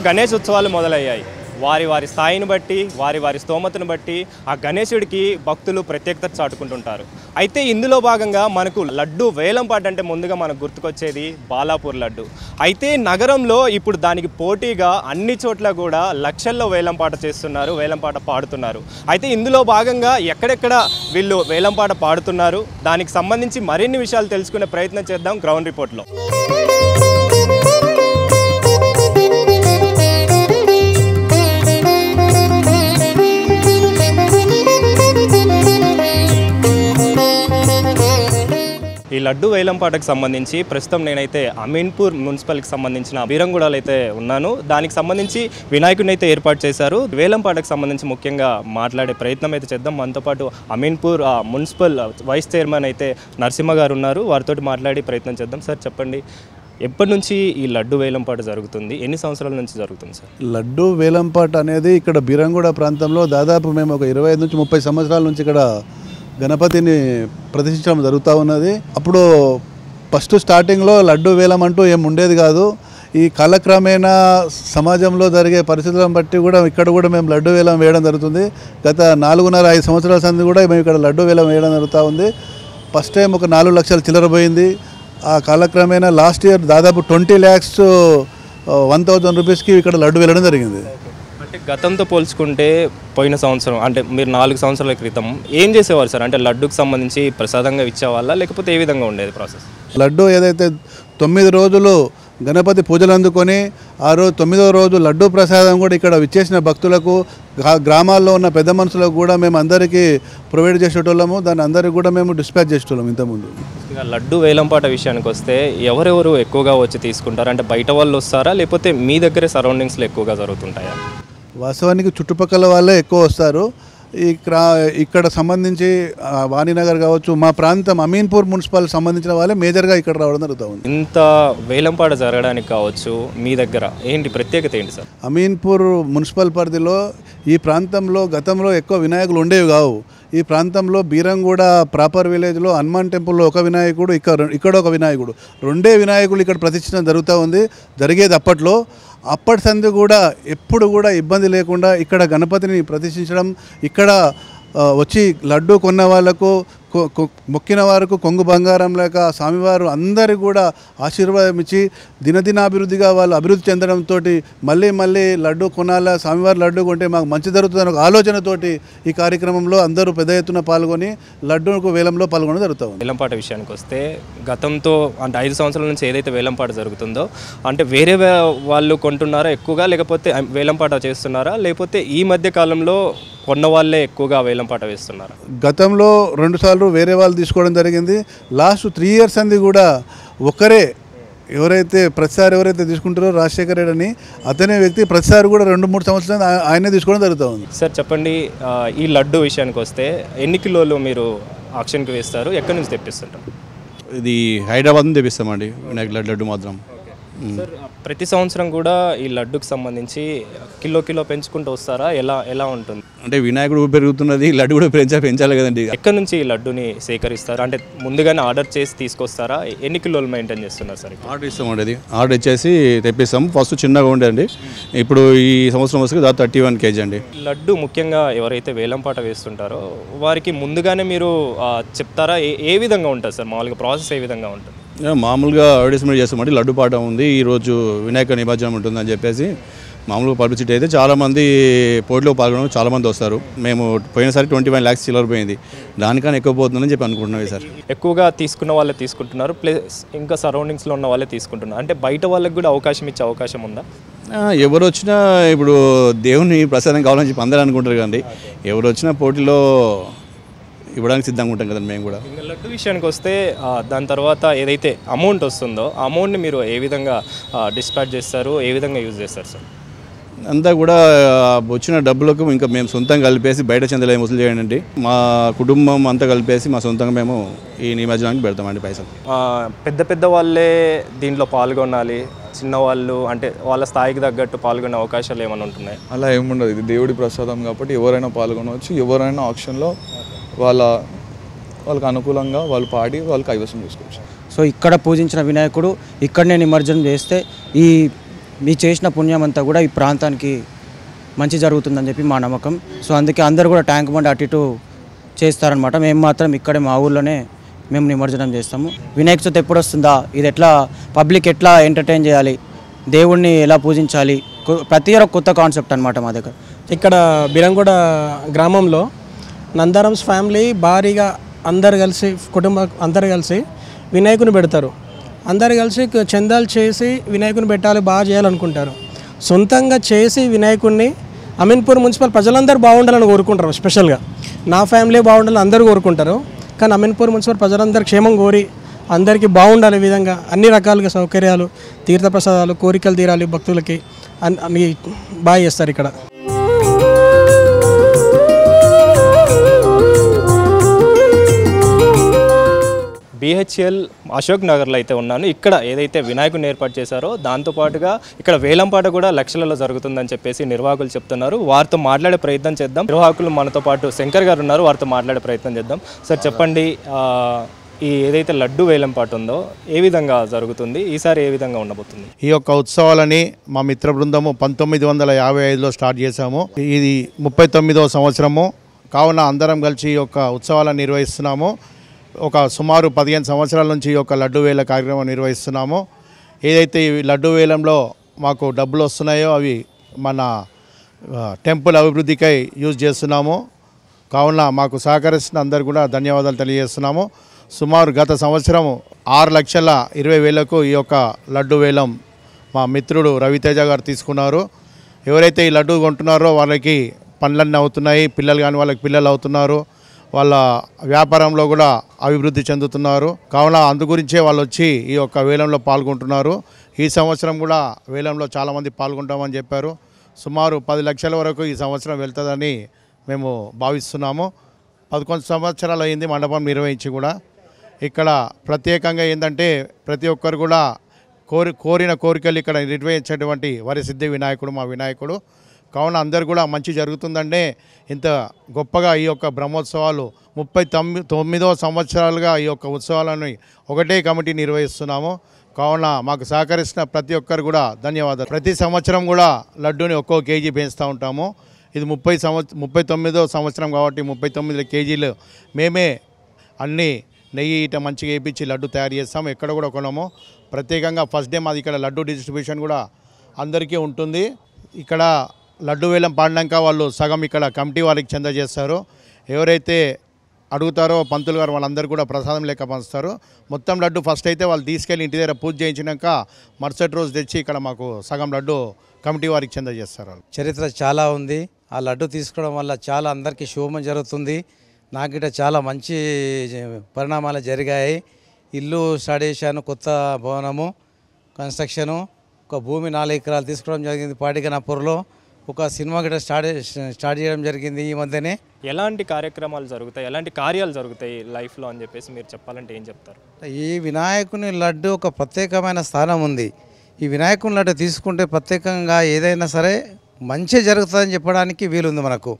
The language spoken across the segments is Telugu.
గణేష్ ఉత్సవాలు మొదలయ్యాయి. వారి వారి స్థాయిని బట్టి, వారి వారి స్తోమతను బట్టి ఆ గణేశుడికి భక్తులు ప్రత్యేకత చాటుకుంటుంటారు. అయితే ఇందులో భాగంగా మనకు లడ్డు వేలంపాట అంటే ముందుగా మనకు గుర్తుకొచ్చేది బాలాపూర్ లడ్డు. అయితే నగరంలో ఇప్పుడు దానికి పోటీగా అన్ని చోట్ల కూడా లక్షల్లో వేలంపాట చేస్తున్నారు, వేలంపాట పాడుతున్నారు. అయితే ఇందులో భాగంగా ఎక్కడెక్కడ వీళ్ళు వేలంపాట పాడుతున్నారు, దానికి సంబంధించి మరిన్ని విషయాలు తెలుసుకునే ప్రయత్నం చేద్దాం గ్రౌండ్ రిపోర్ట్లో. ఈ లడ్డు వేలంపాటకు సంబంధించి ప్రస్తుతం నేనైతే అమీన్పూర్ మున్సిపల్కి సంబంధించిన బీరంగూడలో అయితే ఉన్నాను. దానికి సంబంధించి వినాయకుడిని అయితే ఏర్పాటు చేశారు. వేలంపాటకు సంబంధించి ముఖ్యంగా మాట్లాడే ప్రయత్నం అయితే చేద్దాం. మనతో పాటు అమీన్పూర్ మున్సిపల్ వైస్ చైర్మన్ అయితే నరసింహ గారు ఉన్నారు. వారితో మాట్లాడి ప్రయత్నం చేద్దాం. సార్ చెప్పండి, ఎప్పటి నుంచి ఈ లడ్డు వేలంపాట జరుగుతుంది? ఎన్ని సంవత్సరాల నుంచి జరుగుతుంది సార్? లడ్డు వేలంపాట అనేది ఇక్కడ బీరంగూడ ప్రాంతంలో దాదాపు మేము ఒక 25 నుంచి 30 సంవత్సరాల నుంచి ఇక్కడ గణపతిని ప్రతిష్ఠించడం జరుగుతూ ఉన్నది. అప్పుడు ఫస్ట్ స్టార్టింగ్లో లడ్డు వేలం అంటూ ఏం ఉండేది కాదు. ఈ కాలక్రమేణా సమాజంలో జరిగే పరిస్థితులను బట్టి కూడా ఇక్కడ కూడా మేము లడ్డు వేలం వేయడం జరుగుతుంది. గత 4.5 సంవత్సరాల సంది కూడా మేము ఇక్కడ లడ్డు వేలం వేయడం జరుగుతూ ఉంది. ఫస్ట్ టైం ఒక 4 లక్షల చిల్లర పోయింది. ఆ కాలక్రమేణా లాస్ట్ ఇయర్ దాదాపు 20 lakhs 1,000 రూపీస్కి ఇక్కడ లడ్డు వెళ్ళడం జరిగింది. అంటే గతంతో పోల్చుకుంటే పోయిన సంవత్సరం అంటే మీరు 4 సంవత్సరాల క్రితం ఏం చేసేవారు సార్? అంటే లడ్డుకు సంబంధించి ప్రసాదంగా ఇచ్చేవాళ్ళ, లేకపోతే ఏ విధంగా ఉండేది ప్రాసెస్? లడ్డు ఏదైతే 9 రోజులు గణపతి పూజలు అందుకొని ఆ రోజు 9వ రోజు లడ్డు ప్రసాదం కూడా ఇక్కడ విచ్చేసిన భక్తులకు, గ్రామాల్లో ఉన్న పెద్ద మనుషులకు కూడా మేము అందరికీ ప్రొవైడ్ చేసేటోళ్ళము. దాన్ని అందరికీ కూడా మేము డిస్పాచ్ చేసేటోళ్ళం ఇంతకుముందు. లడ్డు వేలంపాట విషయానికి వస్తే ఎవరెవరు ఎక్కువగా వచ్చి తీసుకుంటారు? అంటే బయట వాళ్ళు వస్తారా, లేకపోతే మీ దగ్గరే సరౌండింగ్స్లో ఎక్కువగా జరుగుతుంటాయా? వాస్తవానికి చుట్టుపక్కల వాళ్ళే ఎక్కువ వస్తారు. ఇక్కడ సంబంధించి వాణినగర్ కావచ్చు, మా ప్రాంతం అమీన్పూర్ మున్సిపల్ సంబంధించిన వాళ్ళే మేజర్గా ఇక్కడ రావడం జరుగుతూ ఉంది. ఇంత వేలంపాట జరగడానికి కావచ్చు మీ దగ్గర ఏంటి ప్రత్యేకత ఏంటి సార్? అమీన్పూర్ మున్సిపల్ పరిధిలో ఈ ప్రాంతంలో గతంలో ఎక్కువ వినాయకులు ఉండేవి కావు. ఈ ప్రాంతంలో బీరంగూడ ప్రాపర్ విలేజ్లో హనుమాన్ టెంపుల్లో ఒక వినాయకుడు, ఇక్కడ ఒక వినాయకుడు, 2 వినాయకులు ఇక్కడ ప్రతిష్ఠించడం జరుగుతూ ఉంది. జరిగేది అప్పటి సంది కూడా ఎప్పుడు కూడా ఇబ్బంది లేకుండా ఇక్కడ గణపతిని ప్రతిష్ఠించడం, ఇక్కడ వచ్చి లడ్డు కొన్న వాళ్లకు, మొక్కిన వారికి కొంగు బంగారం లేక స్వామివారు అందరికీ కూడా ఆశీర్వాదం ఇచ్చి దినదినాభివృద్ధిగా వాళ్ళు అభివృద్ధి చెందడంతో మళ్ళీ లడ్డు కొనాలా, స్వామివారి లడ్డు కొంటే మాకు మంచి జరుగుతుందని ఒక ఆలోచనతోటి ఈ కార్యక్రమంలో అందరూ పెద్ద ఎత్తున పాల్గొని లడ్డుకు వేలంలో పాల్గొనడం జరుగుతుంది. వేలంపాట విషయానికి వస్తే గతంతో అంటే 5 సంవత్సరాల నుంచి ఏదైతే వేలంపాట జరుగుతుందో అంటే వేరే వాళ్ళు కొంటున్నారా ఎక్కువగా, లేకపోతే వేలంపాట చేస్తున్నారా, లేకపోతే ఈ మధ్య కాలంలో కొన్న వాళ్ళే ఎక్కువగా వేలంపాట వేస్తున్నారు? గతంలో 2 సార్లు వేరే వాళ్ళు తీసుకోవడం జరిగింది. లాస్ట్ 3 years అంది కూడా ఒకరే ప్రతిసారి ఎవరైతే తీసుకుంటారో రాజశేఖర్ రెడ్డి అని అతనే వ్యక్తి ప్రతిసారి కూడా 2-3 సంవత్సరాలు ఆయనే తీసుకోవడం జరుగుతూ ఉంది. సార్ చెప్పండి, ఈ లడ్డు విషయానికి వస్తే ఎన్ని కిలోలు మీరు ఆక్షన్కి వేస్తారు? ఎక్కడి నుంచి తెప్పిస్తుంటారు? ఇది హైదరాబాద్ నుంచి తెప్పిస్తామండి వినాయక లడ్డు మాత్రం. సార్ ప్రతి సంవత్సరం కూడా ఈ లడ్డుకు సంబంధించి కిలో పెంచుకుంటూ వస్తారా? ఎలా ఉంటుంది? అంటే వినాయకుడు పెరుగుతున్నది, లడ్డు కూడా పెంచాలి కదండి. ఎక్కడి నుంచి ఈ లడ్డుని సేకరిస్తారు? అంటే ముందుగానే ఆర్డర్ చేసి తీసుకొస్తారా? ఎన్ని కిలోలు మెయింటైన్ చేస్తున్నారు సార్? ఆర్డర్ ఇస్తామండి, అది ఆర్డర్ ఇచ్చేసి తెప్పిస్తాం. ఫస్ట్ చిన్నగా ఉండేది, ఇప్పుడు ఈ సంవత్సరం వస్తే దాదాపు 31 kg అండి. లడ్డు ముఖ్యంగా ఎవరైతే వేలంపాట వేస్తుంటారో వారికి ముందుగానే మీరు చెప్తారా? ఏ విధంగా ఉంటుంది సార్ మామూలుగా ప్రాసెస్? ఏ విధంగా ఉంటుంది? మామూలుగా అడ్వర్టైజ్మెంట్ చేస్తామండి. లడ్డు పాట ఉంది, ఈరోజు వినాయక నిమజ్జనం ఉంటుందని చెప్పేసి మామూలుగా పబ్లిసిటీ అయితే చాలామంది పోటీలో పాల్గొనడం చాలామంది వస్తారు. మేము పోయినసారి 21 lakhs చిల్లర పోయింది, దానికన్నా ఎక్కువ పోతుందని చెప్పి అనుకుంటున్నాం. సార్ ఎక్కువగా తీసుకున్న వాళ్ళే తీసుకుంటున్నారు, ప్లస్ ఇంకా సరౌండింగ్స్లో ఉన్న వాళ్ళే తీసుకుంటున్నారు. అంటే బయట వాళ్ళకి కూడా అవకాశం ఇచ్చే అవకాశం ఉందా? ఎవరు వచ్చినా ఇప్పుడు దేవుని ప్రసాదం కావాలని చెప్పి అందరూ అనుకుంటారు కదండి. ఎవరు వచ్చినా పోటీలో ఇవ్వడానికి సిద్ధంగా ఉంటాం కదండి మేము కూడా. లడ్డు విషయానికి వస్తే దాని తర్వాత ఏదైతే అమౌంట్ వస్తుందో ఆ అమౌంట్ని మీరు ఏ విధంగా డిస్పాచ్ చేస్తారు, ఏ విధంగా యూజ్ చేస్తారు సార్? అంతా కూడా వచ్చిన డబ్బులకు ఇంకా మేము సొంతంగా కలిపేసి బయట చందలే వసూలు చేయండి. మా కుటుంబం అంతా కలిపేసి మా సొంతంగా మేము ఈ నిమజ్జనానికి పెడతామండి పైసలు. పెద్ద వాళ్ళే దీంట్లో పాల్గొనాలి, చిన్నవాళ్ళు అంటే వాళ్ళ స్థాయికి తగ్గట్టు పాల్గొనే అవకాశాలు ఏమైనా ఉంటున్నాయి? అలా ఏముండదు, ఇది దేవుడి ప్రసాదం కాబట్టి ఎవరైనా పాల్గొనవచ్చు. ఎవరైనా ఆక్షన్లో వాళ్ళకి అనుకూలంగా వాళ్ళు పాడి వాళ్ళు కైవసం చేసుకోవచ్చు. సో ఇక్కడ పూజించిన వినాయకుడు ఇక్కడనే నిమజ్జనం చేస్తే ఈ మీ చేసిన పుణ్యం అంతా కూడా ఈ ప్రాంతానికి మంచి జరుగుతుందని చెప్పి మా నమ్మకం. సో అందుకే అందరూ కూడా ట్యాంక్ బండ్ అటు ఇటు చేస్తారనమాట. మేము మాత్రం ఇక్కడే మా ఊళ్ళోనే మేము నిమజ్జనం చేస్తాము. వినాయక చవితి ఎప్పుడు వస్తుందా, ఇది ఎట్లా పబ్లిక్ ఎట్లా ఎంటర్టైన్ చేయాలి, దేవుణ్ణి ఎలా పూజించాలి, ప్రతి ఒక్క కొత్త కాన్సెప్ట్ అనమాట మా దగ్గర. ఇక్కడ బిరంగూడ గ్రామంలో నందారమ్స్ ఫ్యామిలీ భారీగా అందరు కలిసి అందరు కలిసి వినాయకుని పెడతారు. అందరు కలిసి చందాలు చేసి వినాయకుని పెట్టాలి, బాగా చేయాలనుకుంటారు. సొంతంగా చేసి వినాయకుడిని అమీన్పూర్ మున్సిపల్ ప్రజలందరూ బాగుండాలని కోరుకుంటారు. స్పెషల్గా నా ఫ్యామిలీ బాగుండాలని అందరూ కోరుకుంటారు. కానీ అమీన్పూర్ మున్సిపల్ ప్రజలందరూ క్షేమం కోరి అందరికీ బాగుండాలి విధంగా అన్ని రకాలుగా సౌకర్యాలు, తీర్థప్రసాదాలు, కోరికలు తీరాలి భక్తులకి అన్ని బాగా చేస్తారు ఇక్కడ. BHL అశోక్ నగర్లో అయితే ఉన్నాను. ఇక్కడ ఏదైతే వినాయకుడిని ఏర్పాటు చేశారో దాంతోపాటుగా ఇక్కడ వేలంపాట కూడా లక్షలలో జరుగుతుందని చెప్పేసి నిర్వాహకులు చెప్తున్నారు. వారితో మాట్లాడే ప్రయత్నం చేద్దాం. నిర్వాహకులు మనతో పాటు శంకర్ గారు ఉన్నారు, వారితో మాట్లాడే ప్రయత్నం చేద్దాం. సార్ చెప్పండి, ఈ ఏదైతే లడ్డు వేలంపాట ఉందో ఏ విధంగా జరుగుతుంది, ఈసారి ఏ విధంగా ఉండబోతుంది? ఈ యొక్క ఉత్సవాలని మా మిత్ర బృందము 1955లో స్టార్ట్ చేశాము. ఇది 39వ సంవత్సరము కావున అందరం కలిసి ఈ యొక్క ఉత్సవాలను నిర్వహిస్తున్నాము. ఒక సుమారు 15 సంవత్సరాల నుంచి ఈ యొక్క లడ్డు వేల కార్యక్రమం నిర్వహిస్తున్నాము. ఏదైతే ఈ లడ్డు వేలంలో మాకు డబ్బులు వస్తున్నాయో అవి మన టెంపుల్ అభివృద్ధికై యూజ్ చేస్తున్నాము. కావున మాకు సహకరిస్తున్న అందరు కూడా ధన్యవాదాలు తెలియజేస్తున్నాము. సుమారు గత సంవత్సరం 6,20,000కు ఈ యొక్క లడ్డు వేలం మా మిత్రుడు రవితేజ గారు తీసుకున్నారు. ఎవరైతే ఈ లడ్డు కొంటున్నారో వాళ్ళకి పనులన్నీ అవుతున్నాయి, పిల్లలు కానీ వాళ్ళకి పిల్లలు అవుతున్నారు, వాళ్ళ వ్యాపారంలో కూడా అభివృద్ధి చెందుతున్నారు. కావున అందు గురించే వాళ్ళు వచ్చి ఈ యొక్క వేలంలో పాల్గొంటున్నారు. ఈ సంవత్సరం కూడా వేలంలో చాలామంది పాల్గొంటామని చెప్పారు. సుమారు 10 లక్షల వరకు ఈ సంవత్సరం వెళ్తుందని మేము భావిస్తున్నాము. 11 సంవత్సరాలు అయింది మండపం నిర్వహించి కూడా. ఇక్కడ ప్రత్యేకంగా ఏంటంటే ప్రతి ఒక్కరు కూడా కోరిన కోరికలు ఇక్కడ నిర్వహించేటువంటి వరసిద్ధి వినాయకుడు మా వినాయకుడు. కావున అందరు కూడా మంచి జరుగుతుందంటే ఇంత గొప్పగా ఈ యొక్క బ్రహ్మోత్సవాలు 39వ సంవత్సరాలుగా ఈ యొక్క ఉత్సవాలను ఒకటే కమిటీ నిర్వహిస్తున్నాము. కావున మాకు సహకరిస్తున్న ప్రతి ఒక్కరు కూడా ధన్యవాదాలు. ప్రతి సంవత్సరం కూడా లడ్డూని ఒక్కో కేజీ పెంచుతూ ఉంటాము. ఇది 39వ సంవత్సరం కాబట్టి 39 కేజీలు మేమే అన్నీ నెయ్యి ఇట మంచిగా వేయించి లడ్డు తయారు చేస్తాము. ఎక్కడ కూడా కొనము. ప్రత్యేకంగా ఫస్ట్ డే మాది ఇక్కడ లడ్డు డిస్ట్రిబ్యూషన్ కూడా అందరికీ ఉంటుంది. ఇక్కడ లడ్డు వేలం పాడినాక వాళ్ళు సగం ఇక్కడ కమిటీ వారికి చెంద చేస్తారు. ఎవరైతే అడుగుతారో పంతులు గారు వాళ్ళందరూ కూడా ప్రసాదం లెక్క పంచుతారు. మొత్తం లడ్డు ఫస్ట్ అయితే వాళ్ళు తీసుకెళ్ళి ఇంటి దగ్గర పూజ చేయించినాక మరుసటి రోజు తెచ్చి ఇక్కడ మాకు సగం లడ్డు కమిటీ వారికి చెంద చేస్తారు. చరిత్ర చాలా ఉంది. ఆ లడ్డు తీసుకోవడం వల్ల చాలా అందరికీ శుభం జరుగుతుంది. నాకిట చాలా మంచి పరిణామాలు జరిగాయి. ఇల్లు స్టార్ట్ చేశాను, కొత్త భవనము కన్స్ట్రక్షను, ఒక భూమి 4 ఎకరాలు తీసుకోవడం జరిగింది పాటికనాపూర్లో. ఒక సినిమా గిట్ట స్టార్ట్ చేయడం జరిగింది ఈ మధ్యనే. ఎలాంటి కార్యక్రమాలు జరుగుతాయి, ఎలాంటి కార్యాలు జరుగుతాయి లైఫ్లో అని చెప్పేసి మీరు చెప్పాలంటే ఏం చెప్తారు? ఈ వినాయకుని లడ్డు ఒక ప్రత్యేకమైన స్థానం ఉంది. ఈ వినాయకుని లడ్డు తీసుకుంటే ప్రత్యేకంగా ఏదైనా సరే మంచి జరుగుతుందని చెప్పడానికి వీలుంది. మనకు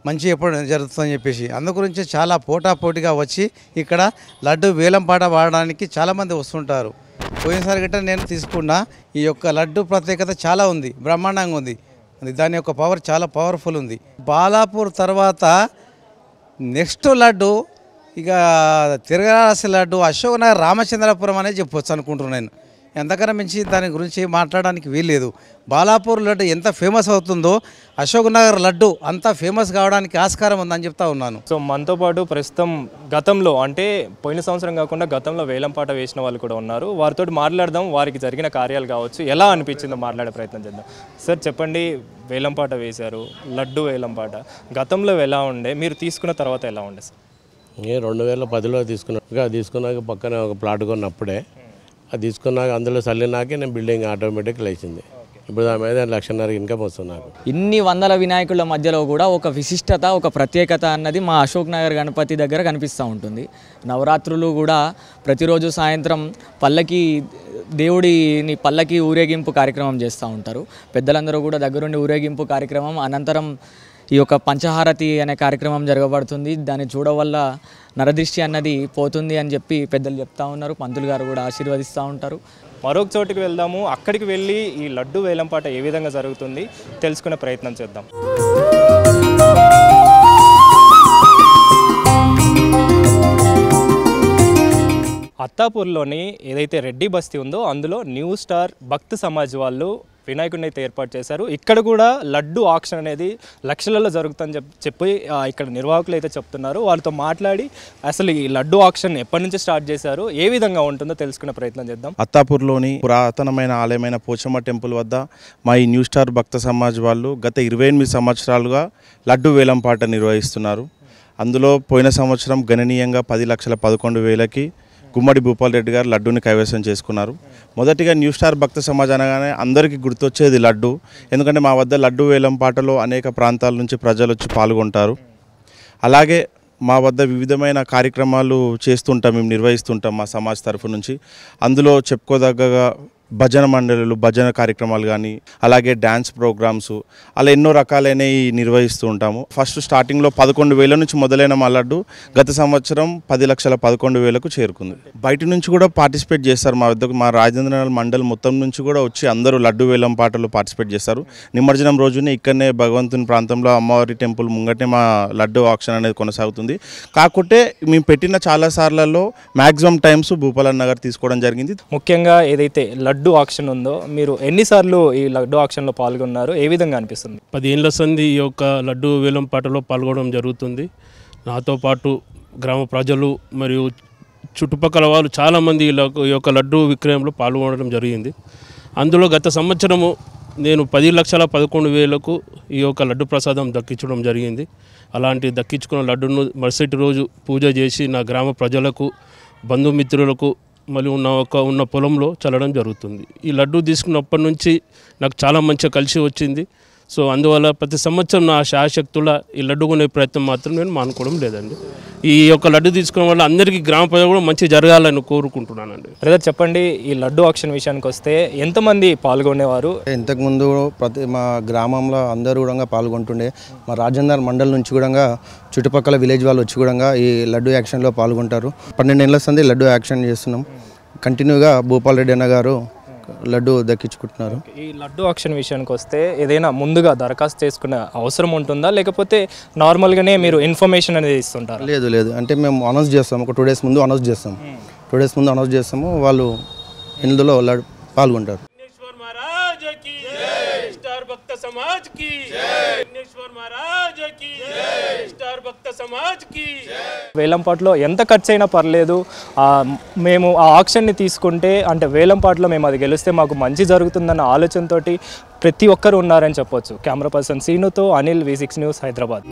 మంచి ఎప్పుడు జరుగుతుందని చెప్పేసి అందుగురించి చాలా పోటాపోటీగా వచ్చి ఇక్కడ లడ్డు వేలంపాట వాడడానికి చాలామంది వస్తుంటారు. పోయినసారి గట్రా నేను తీసుకున్నా. ఈ యొక్క లడ్డు ప్రత్యేకత చాలా ఉంది, బ్రహ్మాండంగా ఉంది. దాని యొక్క పవర్ చాలా పవర్ఫుల్ ఉంది. బాలాపూర్ తర్వాత నెక్స్ట్ లడ్డు ఇక తిరగరాసి లడ్డు అశోక్ నగర్ రామచంద్రపురం అనేది చెప్పొచ్చు అనుకుంటున్నాను నేను. ఎంతకన్నా మించి దాని గురించి మాట్లాడడానికి వీల్లేదు. బాలాపూర్ లడ్డు ఎంత ఫేమస్ అవుతుందో అశోక్ నగర్ లడ్డు అంత ఫేమస్ కావడానికి ఆస్కారం ఉందని చెప్తా ఉన్నాను. సో మనతో పాటు ప్రస్తుతం గతంలో అంటే పోయిన సంవత్సరం కాకుండా గతంలో వేలంపాట వేసిన వాళ్ళు కూడా ఉన్నారు. వారితో మాట్లాడదాం, వారికి జరిగిన కార్యాలు కావచ్చు, ఎలా అనిపించిందో మాట్లాడే ప్రయత్నం చేద్దాం. సార్ చెప్పండి, వేలంపాట వేశారు, లడ్డు వేలంపాట గతంలో ఎలా ఉండే, మీరు తీసుకున్న తర్వాత ఎలా ఉండే సార్? నేను 2010లో తీసుకున్నాక పక్కన ఒక ప్లాట్ కొన్నప్పుడే అది తీసుకున్నాక అందులో చల్లినాకే నేను బిల్డింగ్ ఆటోమేటిక్ లేచింది. ఇప్పుడు దాని మీద 1,50,000 ఇన్కమ్ వస్తుంది నాకు. ఇన్ని వందల వినాయకుల మధ్యలో కూడా ఒక విశిష్టత, ఒక ప్రత్యేకత అన్నది మా అశోక్ నగర్ గణపతి దగ్గర కనిపిస్తూ ఉంటుంది. నవరాత్రులు కూడా ప్రతిరోజు సాయంత్రం దేవుడిని పల్లకి ఊరేగింపు కార్యక్రమం చేస్తూ ఉంటారు. పెద్దలందరూ కూడా దగ్గరుండి ఊరేగింపు కార్యక్రమం అనంతరం ఈ యొక్క పంచహారతి అనే కార్యక్రమం జరగబడుతుంది. దాన్ని చూడవల్ల నరదృష్టి అన్నది పోతుంది అని చెప్పి పెద్దలు చెప్తా ఉన్నారు. పంతులు గారు కూడా ఆశీర్వదిస్తూ ఉంటారు. మరొక చోటుకి వెళ్దాము. అక్కడికి వెళ్ళి ఈ లడ్డు వేలంపాట ఏ విధంగా జరుగుతుంది తెలుసుకునే ప్రయత్నం చేద్దాం. అత్తాపూర్లోని ఏదైతే రెడ్డి బస్తీ ఉందో అందులో న్యూ స్టార్ భక్త్ సమాజ్ వాళ్ళు వినాయకుడిని అయితే ఏర్పాటు చేశారు. ఇక్కడ కూడా లడ్డు ఆక్షన్ అనేది లక్షలలో జరుగుతుందని చెప్పి ఇక్కడ నిర్వాహకులు అయితే చెప్తున్నారు. వాళ్ళతో మాట్లాడి అసలు ఈ లడ్డు ఆక్షన్ ఎప్పటి నుంచి స్టార్ట్ చేశారు, ఏ విధంగా ఉంటుందో తెలుసుకునే ప్రయత్నం చేద్దాం. అత్తాపూర్లోని పురాతనమైన ఆలయమైన పోచమ్మ టెంపుల్ వద్ద మా ఈ న్యూ స్టార్ భక్త సమాజ్ వాళ్ళు గత 28 సంవత్సరాలుగా లడ్డు వేలంపాట నిర్వహిస్తున్నారు. అందులో పోయిన సంవత్సరం గణనీయంగా 10,11,000కి గుమ్మడి భూపాల్ రెడ్డి గారు లడ్డూని కైవసం చేసుకున్నారు. మొదటిగా న్యూ స్టార్ భక్త సమాజ్ అనగానే అందరికీ గుర్తొచ్చేది లడ్డు. ఎందుకంటే మా వద్ద లడ్డు వేలం పాటలో అనేక ప్రాంతాల నుంచి ప్రజలు వచ్చి పాల్గొంటారు. అలాగే మా వద్ద వివిధమైన కార్యక్రమాలు చేస్తుంటాం, మేము నిర్వహిస్తుంటాం మా సమాజ్ తరఫు నుంచి. అందులో చెప్పుకోదగ్గగా భజన మండలులు, భజన కార్యక్రమాలు కానీ, అలాగే డ్యాన్స్ ప్రోగ్రామ్స్, అలా ఎన్నో రకాలైనవి నిర్వహిస్తూ ఉంటాము. ఫస్ట్ స్టార్టింగ్లో 11,000 నుంచి మొదలైన మా లడ్డు గత సంవత్సరం 10,11,000కు చేరుకుంది. బయట నుంచి కూడా పార్టిసిపేట్ చేస్తారు మా వద్దకు. మా రాజేంద్రనగర్ మండల్ మొత్తం నుంచి కూడా వచ్చి అందరూ లడ్డు వేలం పాటలు పార్టిసిపేట్ చేస్తారు. నిమజ్జనం రోజునే ఇక్కడనే భగవంతుని ప్రాంతంలో అమ్మవారి టెంపుల్ ముంగటే మా లడ్డు ఆక్షన్ అనేది కొనసాగుతుంది. కాకపోతే మేము పెట్టిన చాలా సార్లలో మ్యాక్సిమం టైమ్స్ భూపాలన్ నగర్ తీసుకోవడం జరిగింది. ముఖ్యంగా ఏదైతే లడ్డు ఆక్షన్ ఉందో మీరు ఎన్నిసార్లు ఈ లడ్డు ఆక్షన్లో పాల్గొన్నారు, ఏ విధంగా అనిపిస్తుంది? 10 ఏళ్ల సంది ఈ యొక్క లడ్డు వేలం పాటలో పాల్గొనడం జరుగుతుంది. నాతో పాటు గ్రామ ప్రజలు మరియు చుట్టుపక్కల వాళ్ళు చాలామంది ఈ యొక్క లడ్డు విక్రయంలో పాల్గొనడం జరిగింది. అందులో గత సంవత్సరము నేను 10,11,000కు ఈ యొక్క లడ్డు ప్రసాదం దక్కించడం జరిగింది. అలాంటి దక్కించుకున్న లడ్డును మరుసటి రోజు పూజ చేసి నా గ్రామ ప్రజలకు, బంధుమిత్రులకు మళ్ళీ ఉన్న పొలంలో చల్లడం జరుగుతుంది. ఈ లడ్డు తీసుకున్నప్పటి నుంచి నాకు చాలా మంచిగా కలిసి వచ్చింది. సో అందువల్ల ప్రతి సంవత్సరం నా శాశక్తుల ఈ లడ్డు కొనే ప్రయత్నం మాత్రం నేను మానుకోవడం లేదండి. ఈ యొక్క లడ్డు తీసుకోవడం వల్ల అందరికీ గ్రామ ప్రజలు కూడా మంచి జరగాలని కోరుకుంటున్నానండి. బ్రదర్ చెప్పండి, ఈ లడ్డు ఆక్షన్ విషయానికి వస్తే ఎంతమంది పాల్గొనేవారు? ఇంతకుముందు మా గ్రామంలో అందరూ కూడా పాల్గొంటుండే. మా రాజేంద్ర మండల్ నుంచి కూడా చుట్టుపక్కల విలేజ్ వాళ్ళు వచ్చి కూడా ఈ లడ్డు యాక్షన్లో పాల్గొంటారు. 12 ఏళ్ల సంది లడ్డు యాక్షన్ చేస్తున్నాం. కంటిన్యూగా భూపాల్ రెడ్డి అన్న గారు లడ్డు దక్కించుకుంటున్నారు. ఈ లడ్డు ఆక్షన్ విషయానికి వస్తే ఏదైనా ముందుగా దరఖాస్తు చేసుకునే అవసరం ఉంటుందా, లేకపోతే నార్మల్గానే మీరు ఇన్ఫర్మేషన్ అనేది ఇస్తుంటారు? లేదు, అంటే మేము అనౌన్స్ చేస్తాము. ఒక 2 days ముందు అనౌన్స్ చేస్తాం. 2 days ముందు అనౌన్స్ చేస్తాము. వాళ్ళు ఇందులో పాల్గొంటారు. వేలంపాట్లో ఎంత ఖర్చు అయినా పర్లేదు, మేము ఆ ఆక్షన్ని తీసుకుంటే అంటే వేలంపాట్లో మేము అది గెలిస్తే మాకు మంచి జరుగుతుందన్న ఆలోచనతోటి ప్రతి ఒక్కరు ఉన్నారని చెప్పొచ్చు. కెమెరా పర్సన్ సీనుతో అనిల్, V6 న్యూస్, హైదరాబాద్.